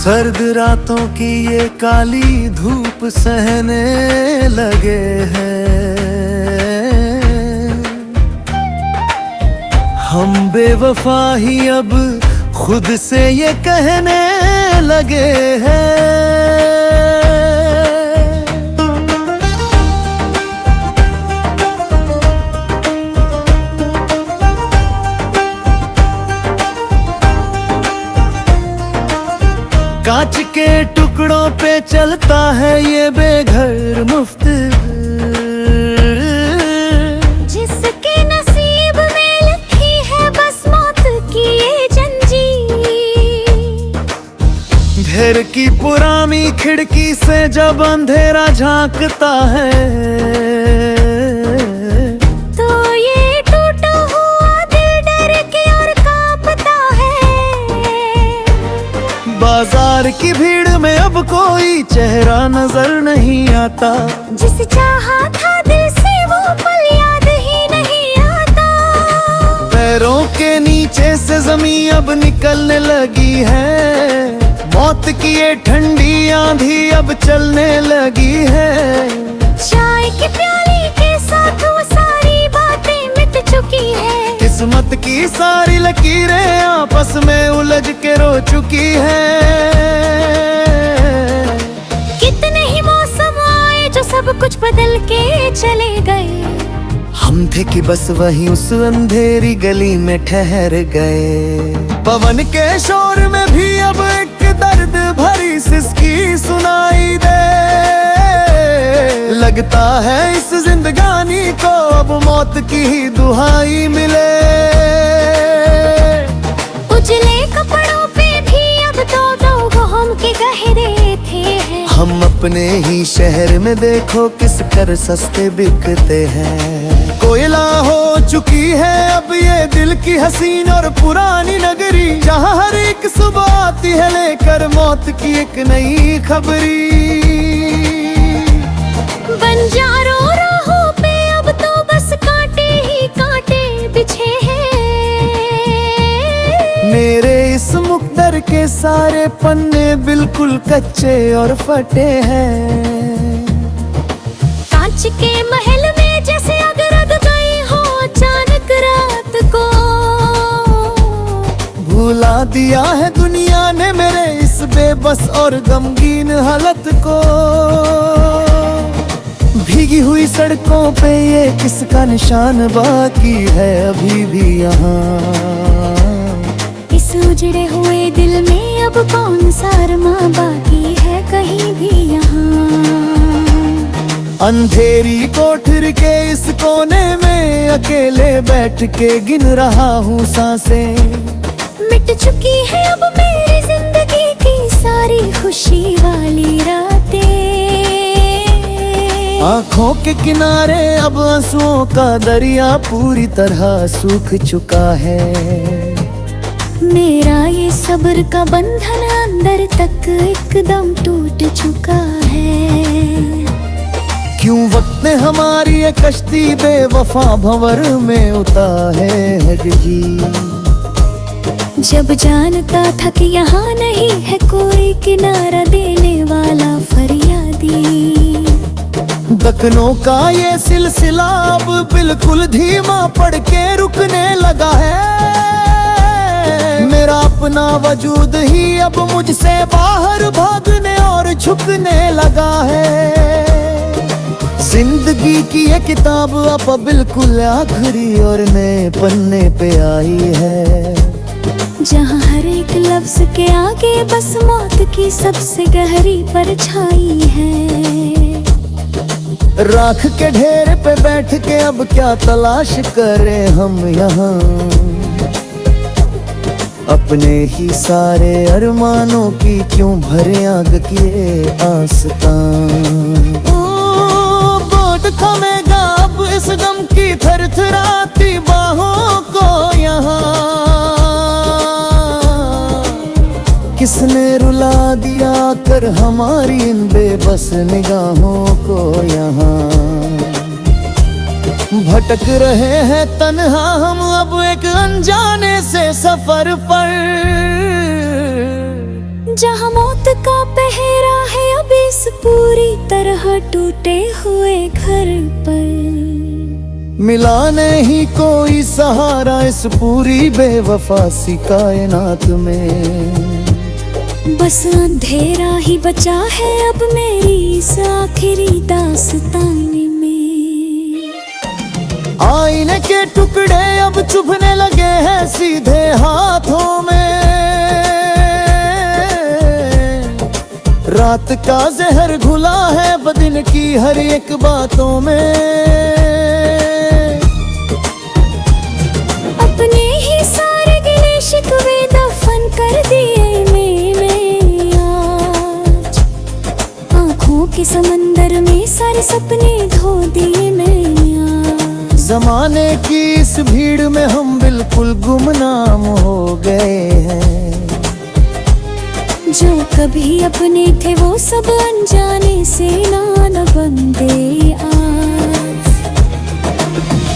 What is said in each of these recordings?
सर्द रातों की ये काली धूप सहने लगे हैं। हम बेवफा ही अब खुद से ये कहने लगे हैं। कांच के टुकड़ों पे चलता है ये बेघर मुफ्त, जिसके नसीब में लिखी है बस मौत की ये जंजीर। घर की पुरानी खिड़की से जब अंधेरा झांकता है, तो ये टूटा हुआ दिल डर के और कांपता है। बाजार की भीड़ में अब कोई चेहरा नजर नहीं आता, जिसे चाहा था दिल से वो पल याद ही नहीं आता। पैरों के नीचे से जमीन अब निकलने लगी है, मौत की ये ठंडी आंधी अब चलने लगी है। चाय की प्याली के साथ वो सारी बातें मिट चुकी है। किस्मत की सारी लकीरें आपस में उलझ के रो चुकी है। कितने ही मौसम आए जो सब कुछ बदल के चले गए। हम थे कि बस वहीं उस अंधेरी गली में ठहर गए। पवन के शोर में भी अब एक दर्द भरी सिसकी सुनाई दे। लगता है इस जिंदगानी को अब मौत की ही दुहाई मिले। उजले कपड़ों पे भी अब दो गम के गहरे थे। हम अपने ही शहर में देखो किस कर सस्ते बिकते हैं। कोयला हो चुकी है अब ये दिल की हसीन और पुरानी नगरी, जहाँ हर एक सुबह आती है लेकर मौत की एक नई खबरी। बंजारों राहों पे अब तो बस कांटे ही कांटे बिछे हैं। मेरे इस मुकद्दर के सारे पन्ने बिल्कुल कच्चे और फटे हैं। कांच के महल में जैसे आग लग गई हो अचानक रात को। भुला दिया है दुनिया ने मेरे इस बेबस और गमगीन हालत को। भीगी हुई सड़कों पे ये किसका निशान बाकी है अभी भी यहाँ। इस उजड़े हुए दिल में अब कौन सा अरमां बाकी है कहीं भी यहाँ। अंधेरी कोठरी के इस कोने में अकेले बैठ के गिन रहा हूँ सांसें। मिट चुकी है अब मेरी जिंदगी की सारी खुशी वाली रातें। आँखों के किनारे अब आंसुओं का दरिया पूरी तरह सूख चुका है। मेरा ये सब्र का बंधन अंदर तक एकदम टूट चुका है। क्यों वक्त ने हमारी ये कश्ती बेवफा भंवर में उतारे है जी। जब जानता था कि यहाँ नहीं है कोई किनारा देने वाला फरियादी। दखनों का ये सिलसिला अब बिल्कुल धीमा पड़ के रुकने लगा है। मेरा अपना वजूद ही अब मुझसे बाहर भागने और झुकने लगा है। जिंदगी की ये किताब अब बिल्कुल आखिरी और नए पन्ने पे आई है, जहाँ हर एक लफ्ज के आगे बस मौत की सबसे गहरी परछाई है। राख के ढेर पे बैठ के अब क्या तलाश करें हम यहाँ। अपने ही सारे अरमानों की क्यों भरे आग की आस्तां। बोट थमेगा अब इस गम की थरथराती बाहों को यहाँ। किसने रुला दिया कर हमारी इन बेबस निगाहों को यहाँ। भटक रहे हैं तन्हा हम अब एक अनजाने से सफर पर। जहाँ मौत का पहरा है अब इस पूरी तरह टूटे हुए घर पर। मिला नहीं कोई सहारा इस पूरी बेवफा सी कायनात में। बस अंधेरा ही बचा है अब मेरी इस आखिरी दास्तानी में। आईने के टुकड़े अब चुभने लगे हैं सीधे हाथों में। रात का जहर घुला है बदिन की हर एक बातों में। अपने ही सारे गिले शिकवे दफन कर दिए मैंने आज। आँखों के समंदर में सारे सपने धो दिए मैंने आज। जमाने की इस भीड़ में हम बिल्कुल गुमनाम हो गए हैं। जो कभी अपने थे वो सब अनजाने से नान बंदे आज।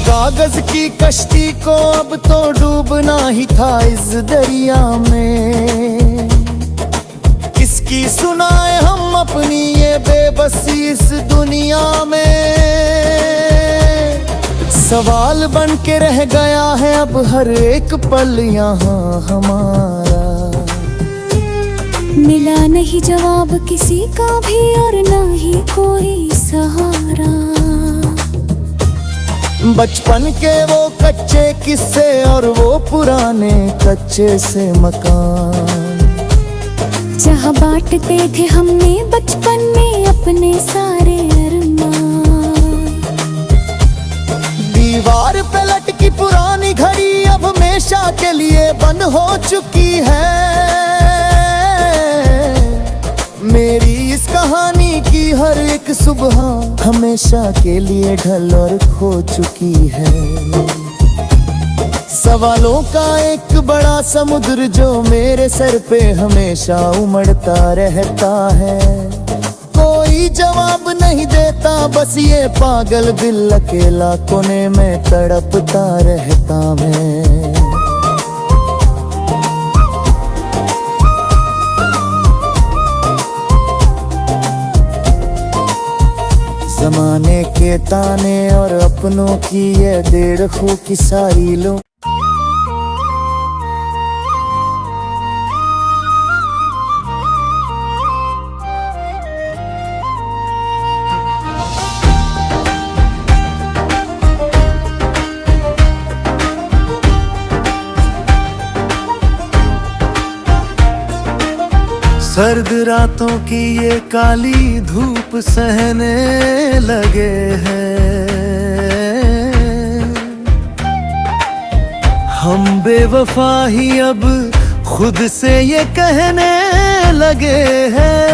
कागज की कश्ती को अब तो डूबना ही था इस दरिया में। किसकी सुनाए हम अपनी ये बेबसी इस दुनिया में। सवाल बन के रह गया है अब हर एक पल यहाँ हमारा। मिला नहीं जवाब किसी का भी और ना ही कोई सहारा। बचपन के वो कच्चे किस्से और वो पुराने कच्चे से मकान। जहाँ बांटते थे हमने बचपन में अपने सारे अरमान। दीवार पे लटकी पुरानी घड़ी अब हमेशा के लिए बंद हो चुकी है। मेरी इस कहानी की हर एक सुबह हमेशा के लिए ढल और खो चुकी है। सवालों का एक बड़ा समुद्र जो मेरे सर पे हमेशा उमड़ता रहता है। कोई जवाब नहीं देता बस ये पागल दिल अकेला कोने में तड़पता रहता मैं। जमाने के ताने और अपनों की ये डेढ़ खो की सारी लो। सर्द रातों की ये काली धूप सहने लगे हैं। हम बेवफा ही अब खुद से ये कहने लगे हैं।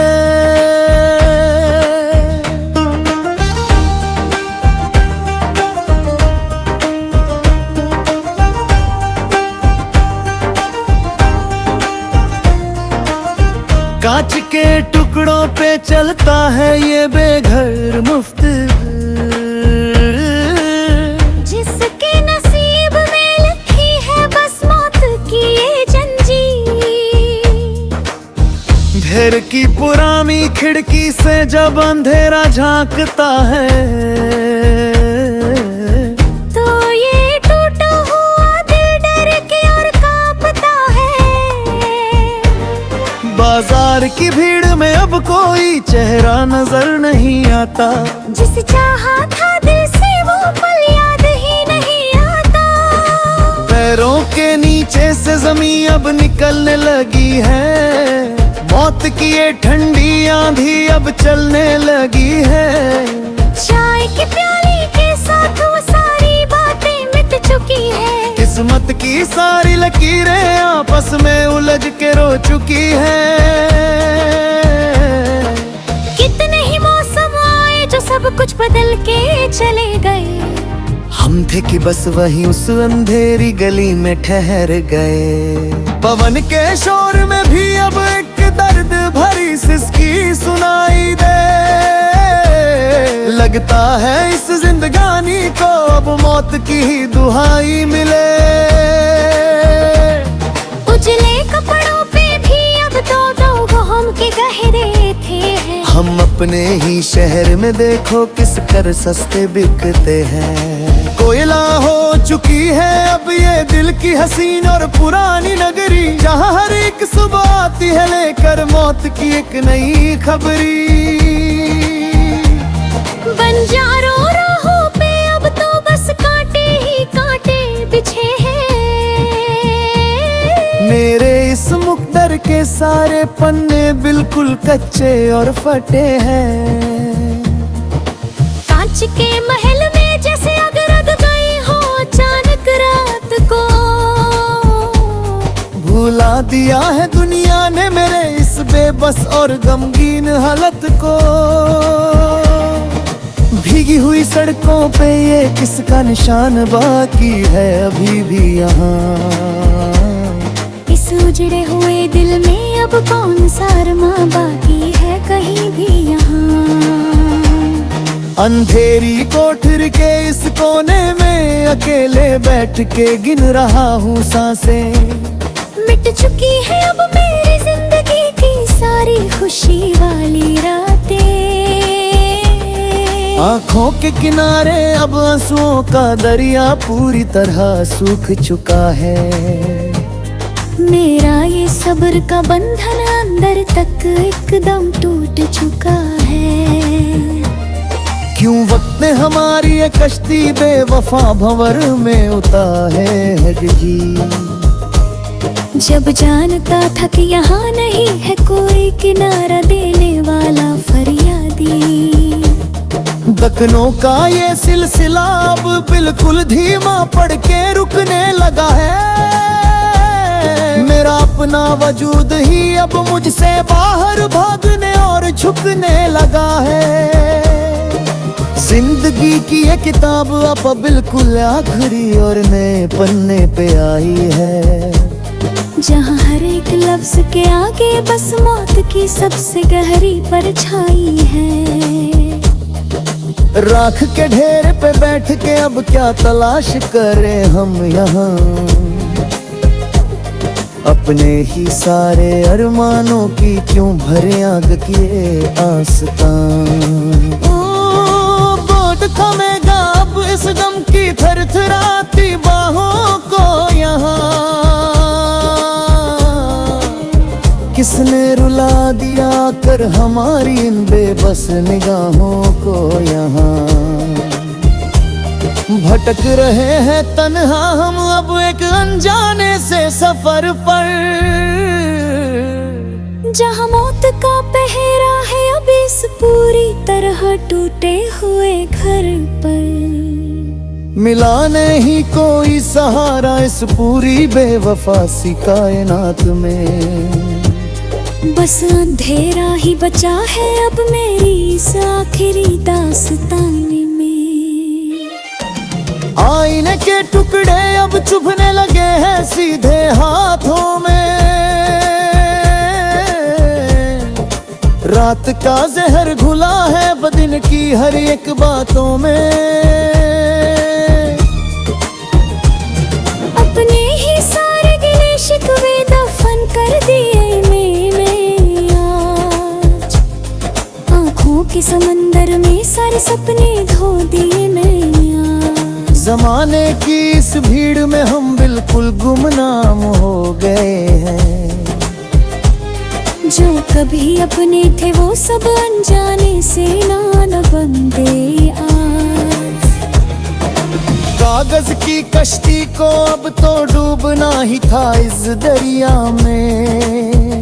कांच के टुकड़ों पे चलता है ये बेघर मुफ्त। जिसके नसीब में लिखी है बस मौत की ये जंजीर। घर की पुरानी खिड़की से जब अंधेरा झांकता है तो ये टूटा हुआ दिल डर के और कांपता है। बाजार की भीड़ में अब कोई चेहरा नजर नहीं आता। जिसे चाहा था दिल से वो पल याद ही नहीं आता। पैरों के नीचे से जमीन अब निकलने लगी है। मौत की ये ठंडी आंधी अब चलने लगी है। चाय की प्याली के साथ वो सारी बातें मिट चुकी है। किस्मत की सारी लकीरें आपस में उलझ के रो चुकी है। कितने ही मौसम आए जो सब कुछ बदल के चले गए। हम थे कि बस वही उस अंधेरी गली में ठहर गए। पवन के शोर में भी अब एक दर्द भरी सिसकी सुनाई दे। लगता है इस जिंदगानी को अब मौत की ही दुहाई मिले। उजले कपड़ों पे भी अब दो दो रहे थे हैं। हम अपने ही शहर में देखो किस कर सस्ते बिकते हैं। कोयला हो चुकी है अब ये दिल की हसीन और पुरानी नगरी, जहाँ हर एक सुबह आती है लेकर मौत की एक नई खबरी। बंजारों राहों पे अब तो बस कांटे ही कांटे बिछे हैं। मेरे इस मुकद्दर के सारे पन्ने बिल्कुल कच्चे और फटे हैं। कांच के महल में जैसे आग लग गई हो अचानक रात को। भुला दिया है दुनिया ने मेरे इस बेबस और गमगीन हालत को। भीगी हुई सड़कों पे ये किसका निशान बाकी है अभी भी यहाँ। इस उजड़े हुए दिल में अब कौन सा अरमां बाकी है कहीं भी यहाँ। अंधेरी कोठरी के इस कोने में अकेले बैठ के गिन रहा हूँ सांसें। मिट चुकी है अब मेरी जिंदगी की सारी खुशी वाली रातें। आँखों के किनारे अब आंसुओं का दरिया पूरी तरह सूख चुका है। मेरा ये सब्र का बंधन अंदर तक एकदम टूट चुका है। क्यों वक्त ने हमारी ये कश्ती बेवफा भंवर में उतारे है जी। जब जानता था कि यहाँ नहीं है कोई किनारा देने वाला फरियादी। दखनों का ये सिलसिला अब बिल्कुल धीमा पड़ के रुकने लगा है। मेरा अपना वजूद ही अब मुझसे बाहर भागने और झुकने लगा है। जिंदगी की ये किताब अब बिल्कुल आखिरी और नए पन्ने पे आई है। जहाँ हर एक लफ्ज के आगे बस मौत की सबसे गहरी परछाई है। राख के ढेर पे बैठ के अब क्या तलाश करें हम यहाँ। अपने ही सारे अरमानों की क्यों भरे आग किए आस्तां। ओ बोट थमेगा अब इस गम की थरथराती बाहों को यहाँ। किसने रुला दिया कर हमारी इन बेबस निगाहों को यहाँ। भटक रहे हैं तन्हा हम अब एक अनजाने से सफर पर। जहाँ मौत का पहरा है अब इस पूरी तरह टूटे हुए घर पर। मिला नहीं कोई सहारा इस पूरी बेवफा सी कायनात में। बस अंधेरा ही बचा है अब मेरी इस आखिरी दास्तान में। आईने के टुकड़े अब चुभने लगे हैं सीधे हाथों में। रात का जहर घुला है बदिन की हर एक बातों में। अपने ही सारे गिले शिकवे दफन कर दिए के समंदर में सारे सपने धो दिए मैंने। जमाने की इस भीड़ में हम बिल्कुल गुमनाम हो गए हैं। जो कभी अपने थे वो सब अनजाने से नान बंदे आज। कागज की कश्ती को अब तो डूबना ही था इस दरिया में।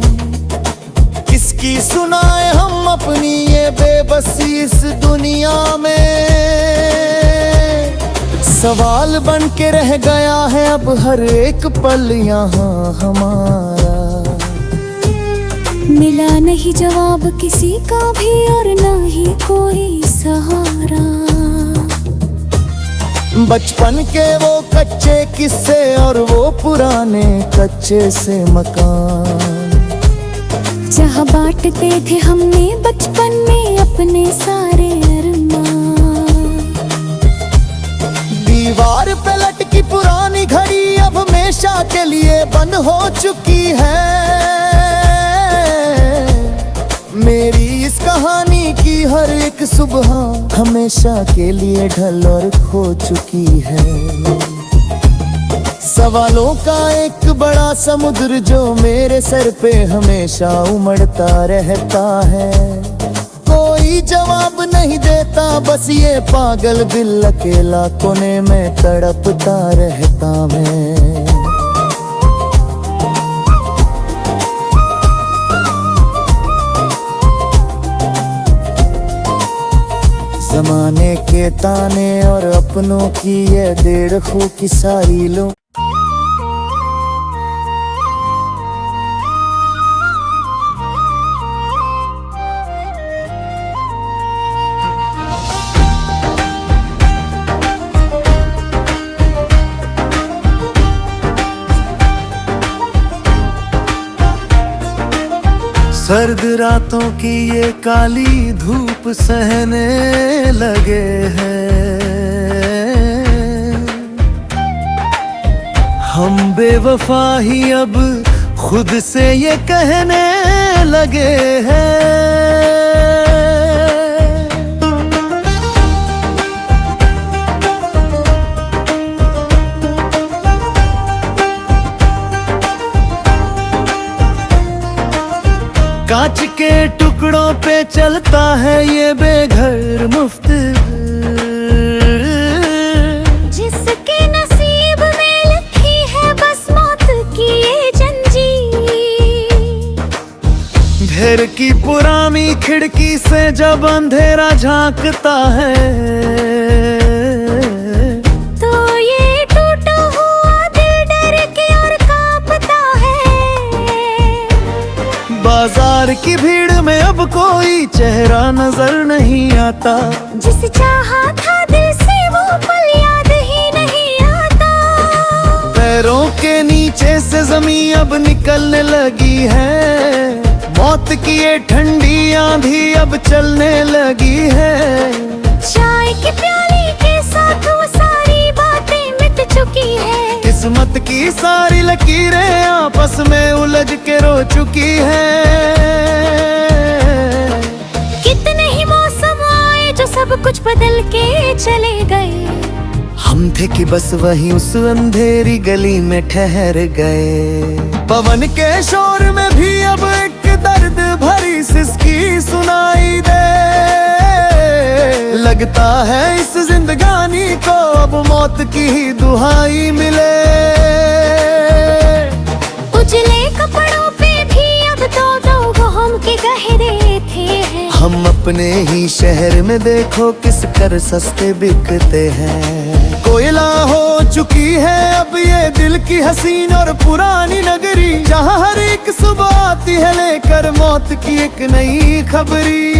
किसकी सुनाए हम अपनी ये बेबसी इस दुनिया में। सवाल बन के रह गया है अब हर एक पल यहाँ हमारा। मिला नहीं जवाब किसी का भी और ना ही कोई सहारा। बचपन के वो कच्चे किस्से और वो पुराने कच्चे से मकान। जहाँ बांटते थे हमने बचपन में अपने सारे अरमान। दीवार पे लटकी पुरानी घड़ी अब हमेशा के लिए बंद हो चुकी है। सुबह हमेशा के लिए ढल और खो चुकी है। सवालों का एक बड़ा समुद्र जो मेरे सर पे हमेशा उमड़ता रहता है। कोई जवाब नहीं देता, बस ये पागल दिल अकेला कोने में तड़पता रहता मैं। ज़माने के ताने और अपनों की ये डेढ़ खो की सारी लो। सर्द रातों की ये काली धूप सहने लगे हैं। हम बेवफा ही अब खुद से ये कहने लगे हैं। कांच के टुकड़ों पे चलता है ये बेघर मुफ्त, जिसके नसीब में लिखी है बस मौत की ये जंजीर। घर की पुरानी खिड़की से जब अंधेरा झांकता है, तो ये टूटा हुआ दिल डर के और कांपता है। बाजार की भीड़ में अब कोई चेहरा नजर नहीं आता, जिसे चाहा था दिल से वो पल याद ही नहीं आता। पैरों के नीचे से जमीन अब निकलने लगी है। मौत की ये ठंडी आंधी अब चलने लगी है। चाय के प्याले के साथ वो सारी बातें मिट चुकी है। किस्मत की सारी लकीरें आपस में उलझ के रो चुकी है। कितने ही मौसम आए जो सब कुछ बदल के चले गए। हम थे कि बस वहीं उस अंधेरी गली में ठहर गए। पवन के शोर में भी अब एक दर्द भरी सिसकी सुनाई दे। लगता है इस जिंदगानी को अब मौत की ही दुहाई मिले। उजले कपड़ों पे भी अब दो गम के गहरे थे हैं। हम अपने ही शहर में देखो किस कर सस्ते बिकते हैं। कोयला हो चुकी है अब ये दिल की हसीन और पुरानी नगरी, जहाँ हर एक सुबह आती है लेकर मौत की एक नई खबरी।